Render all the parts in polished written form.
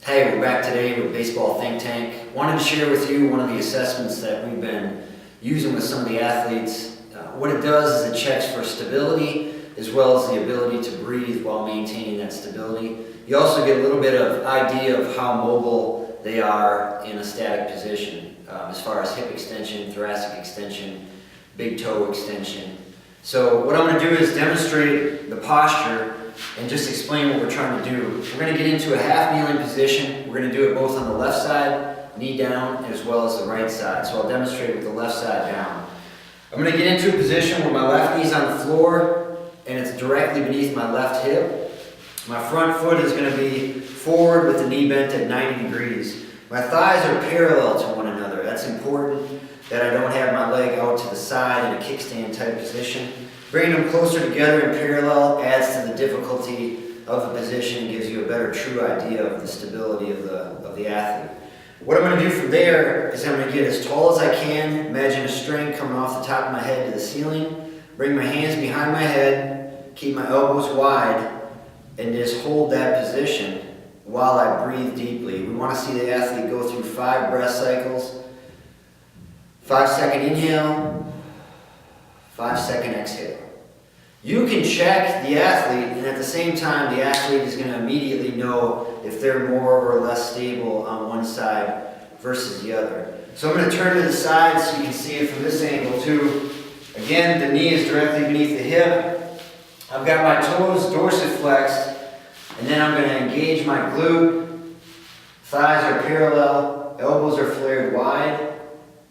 Hey, we're back today with Baseball Think Tank. Wanted to share with you one of the assessments that we've been using with some of the athletes. What it does is it checks for stability as well as the ability to breathe while maintaining that stability. You also get a little bit of idea of how mobile they are in a static position as far as hip extension, thoracic extension, big toe extension. So what I'm going to do is demonstrate the posture and just explain what we're trying to do. We're going to get into a half kneeling position. We're going to do it both on the left side, knee down, as well as the right side. So I'll demonstrate with the left side down. I'm going to get into a position where my left knee's on the floor and it's directly beneath my left hip. My front foot is going to be forward with the knee bent at 90 degrees. My thighs are parallel to one another. That's important that I don't have my leg out to the side in a kickstand type position. Bringing them closer together in parallel adds to the difficulty of the position and gives you a better true idea of the stability of the athlete. What I'm going to do from there is I'm going to get as tall as I can. Imagine a string coming off the top of my head to the ceiling. Bring my hands behind my head, keep my elbows wide, and just hold that position while I breathe deeply. We want to see the athlete go through 5 breath cycles. 5-second inhale, 5-second exhale. You can check the athlete, and at the same time, the athlete is going to immediately know if they're more or less stable on one side versus the other. So I'm going to turn to the side so you can see it from this angle too. Again, the knee is directly beneath the hip. I've got my toes dorsiflexed, and then I'm going to engage my glute. Thighs are parallel, elbows are flared wide,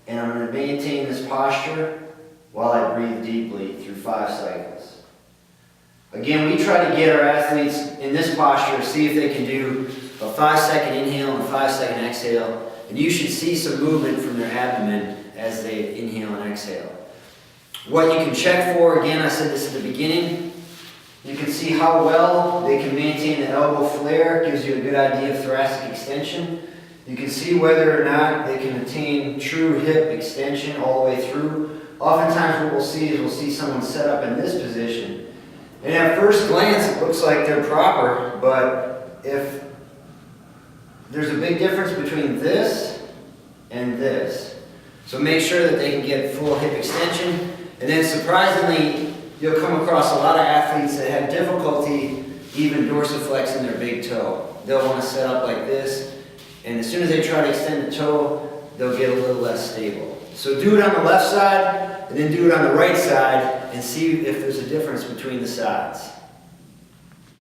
and I'm going to maintain this posture while I breathe deeply through 5 cycles. Again, we try to get our athletes in this posture, see if they can do a 5-second inhale and a 5-second exhale, and you should see some movement from their abdomen as they inhale and exhale. What you can check for, again, I said this at the beginning, you can see how well they can maintain the elbow flare, gives you a good idea of thoracic extension. You can see whether or not they can attain true hip extension all the way through. Oftentimes what we'll see is we'll see someone set up in this position. And at first glance it looks like they're proper, but if there's a big difference between this and this. So make sure that they can get full hip extension. And then surprisingly, you'll come across a lot of athletes that have difficulty even dorsiflexing their big toe. They'll want to set up like this. And as soon as they try to extend the toe, they'll get a little less stable. So do it on the left side, and then do it on the right side, and see if there's a difference between the sides.